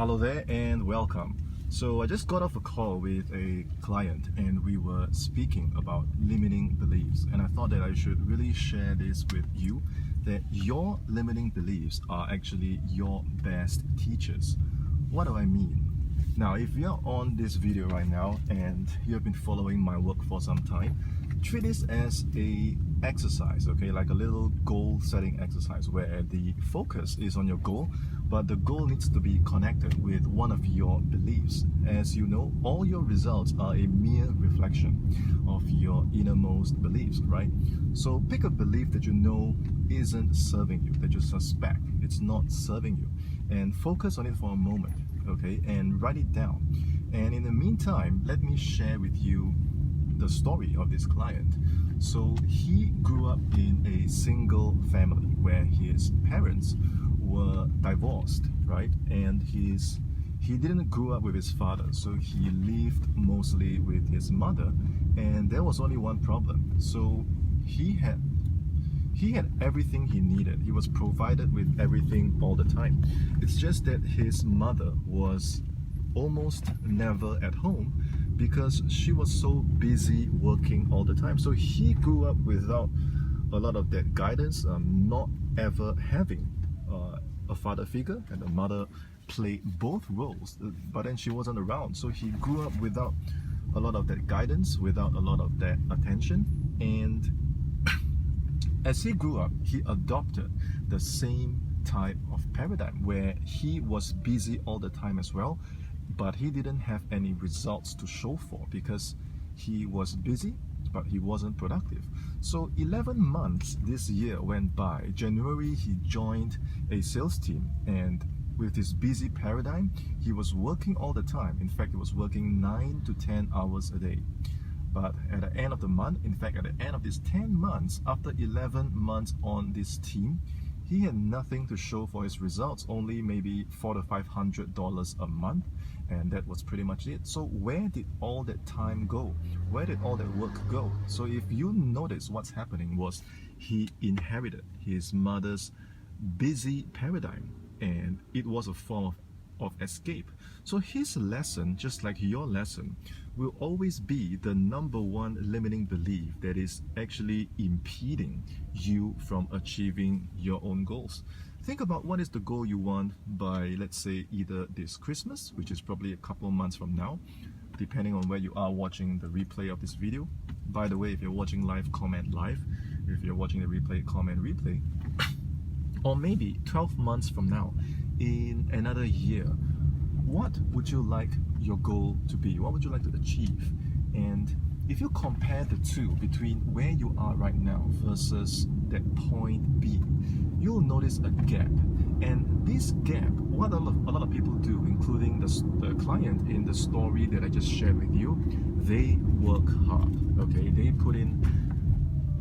Hello there and welcome. So I just got off a call with a client and we were speaking about limiting beliefs, and I thought that I should really share this with you, that your limiting beliefs are actually your best teachers. What do I mean? Now, if you're on this video right now and you have been following my work for some time, treat this as a exercise, okay, like a little goal setting exercise where the focus is on your goal, but the goal needs to be connected with one of your beliefs. As you know, all your results are a mere reflection of your innermost beliefs, right? So pick a belief that you know isn't serving you, that you suspect it's not serving you, and focus on it for a moment, okay, and write it down. And in the meantime, let me share with you the story of this client. So he grew up in a single family where his parents were divorced, right? And he didn't grow up with his father, so he lived mostly with his mother, and there was only one problem. So he had everything he needed. He was provided with everything all the time. It's just that his mother was almost never at home because she was so busy working all the time. So he grew up without a lot of that guidance, not ever having a father figure, and the mother played both roles, but then she wasn't around. So he grew up without a lot of that guidance, without a lot of that attention, and as he grew up, he adopted the same type of paradigm where he was busy all the time as well, but he didn't have any results to show for because he was busy, but he wasn't productive. So 11 months this year went by. January, he joined a sales team, and with this busy paradigm, he was working all the time. In fact, he was working 9 to 10 hours a day. But at the end of the month, in fact, at the end of these 10 months, after 11 months on this team, he had nothing to show for his results, only maybe $400 to $500 a month, and that was pretty much it. So where did all that time go? Where did all that work go? So if you notice, what's happening was he inherited his mother's busy paradigm, and it was a form of escape. So his lesson, just like your lesson, will always be the number one limiting belief that is actually impeding you from achieving your own goals. Think about what is the goal you want by, let's say, either this Christmas, which is probably a couple of months from now, depending on where you are watching the replay of this video. By the way, if you're watching live, comment live. If you're watching the replay, comment replay. Or maybe 12 months from now, in another year, what would you like your goal to be? What would you like to achieve? And if you compare the two, between where you are right now versus that point B, you'll notice a gap. And this gap, what a lot of people do, including the client in the story that I just shared with you, they work hard, okay? They put in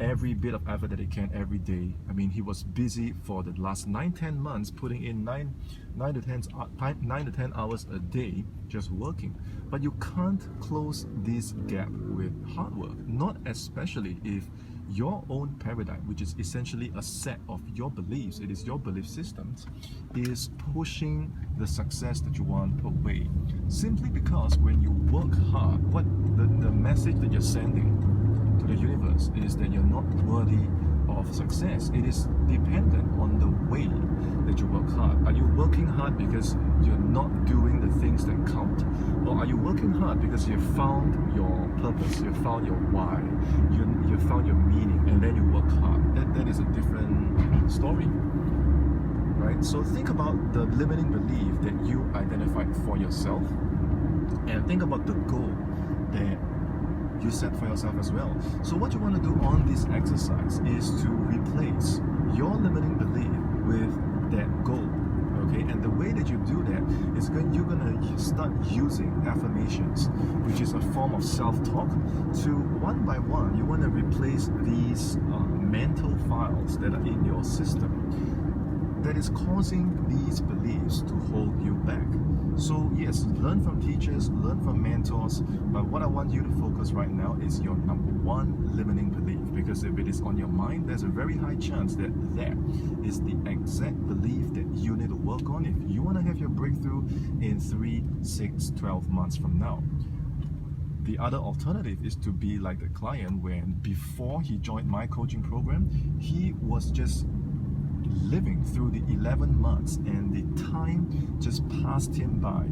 every bit of effort that they can every day. I mean, he was busy for the last 9-10 months, putting in 9 to 10 hours a day just working. But you can't close this gap with hard work, not especially if your own paradigm, which is essentially a set of your beliefs, it is your belief systems, is pushing the success that you want away. Simply because when you work hard, what the message that you're sending to the universe is that you're not worthy of success. It is dependent on the way that you work hard. Are you working hard because you're not doing the things that count? Or are you working hard because you found your purpose, you found your why, you found your meaning, and then you work hard? That is a different story, right? So think about the limiting belief that you identified for yourself, and think about the goal that you set for yourself as well. So what you want to do on this exercise is to replace your limiting belief with that goal, okay? And the way that you do that is you're gonna start using affirmations, which is a form of self-talk, to one by one, you want to replace these mental files that are in your system that is causing these beliefs to hold you back. So yes, learn from teachers, learn from mentors, but what I want you to focus right now is your number one limiting belief, because if it is on your mind, there's a very high chance that that is the exact belief that you need to work on if you want to have your breakthrough in 3, 6, 12 months from now. The other alternative is to be like the client when before he joined my coaching program, he was just living through the 11 months and the time just passed him by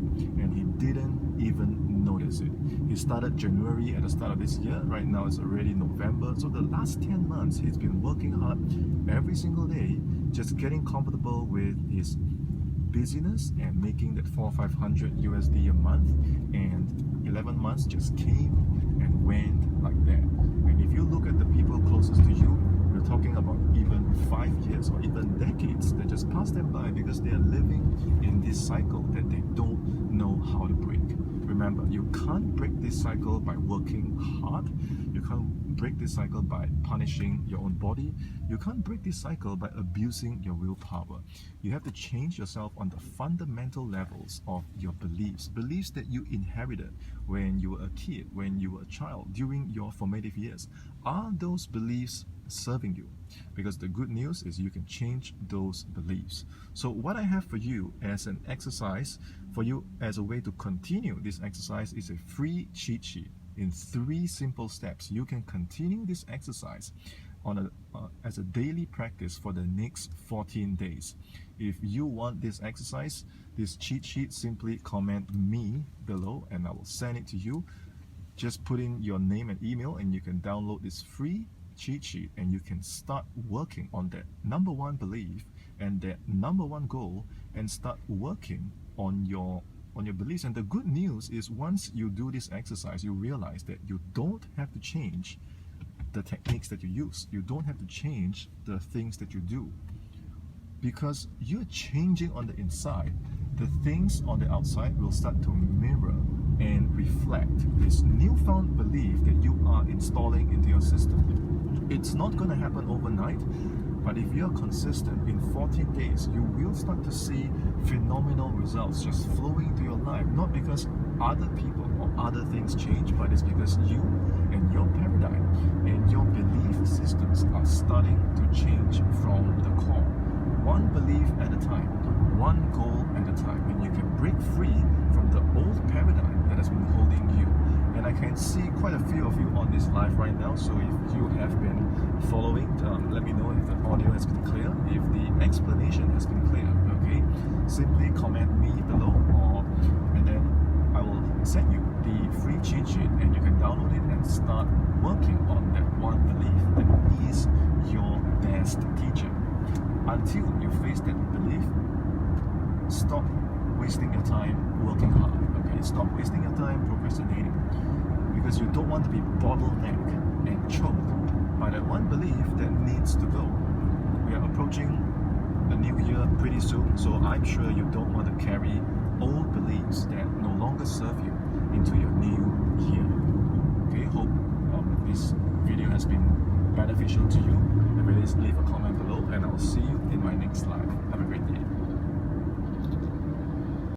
and he didn't even notice it. He started January at the start of this year. Right now it's already November. So the last 10 months he's been working hard every single day, just getting comfortable with his busyness and making that 400-500 USD a month, and 11 months just came and went like that. And if you look at the people closest to you, we're talking about even 5 years or even decades that just pass them by because they are living in this cycle that they don't know how to break. Remember, you can't break this cycle by working hard. You can't break this cycle by punishing your own body. You can't break this cycle by abusing your willpower. You have to change yourself on the fundamental levels of your beliefs. Beliefs that you inherited when you were a kid, when you were a child, during your formative years. Are those beliefs serving you? Because the good news is you can change those beliefs. So what I have for you as an exercise, for you as a way to continue this exercise, is a free cheat sheet in 3 simple steps. You can continue this exercise on as a daily practice for the next 14 days. If you want this exercise, this cheat sheet, simply comment me below and I will send it to you. Just put in your name and email and you can download this free cheat sheet and you can start working on that number one belief and that number one goal and start working on your beliefs. And the good news is once you do this exercise, you realize that you don't have to change the techniques that you use. You don't have to change the things that you do because you're changing on the inside. The things on the outside will start to mirror and reflect this newfound belief that you are installing into your system. It's not going to happen overnight, but if you're consistent, in 14 days, you will start to see phenomenal results just flowing into your life. Not because other people or other things change, but it's because you and your paradigm and your belief systems are starting to change from the core. One belief at a time, one goal at a time, and you can break free from the old paradigm that has been holding you. And I can see quite a few of you on this live right now, so if you have been following, let me know if the audio has been clear, if the explanation has been clear, okay? Simply comment me below, and then I will send you the free cheat sheet and you can download it and start working on that one belief that is your best teacher. Until you face that belief, stop wasting your time working hard, okay? Stop wasting your time procrastinating, because you don't want to be bottlenecked and choked by that one belief that needs to go. We are approaching the new year pretty soon, so I'm sure you don't want to carry old beliefs that no longer serve you into your new year. Okay, hope this video has been beneficial to you. If it is, leave a comment below and I'll see you in my next live. Have a great day.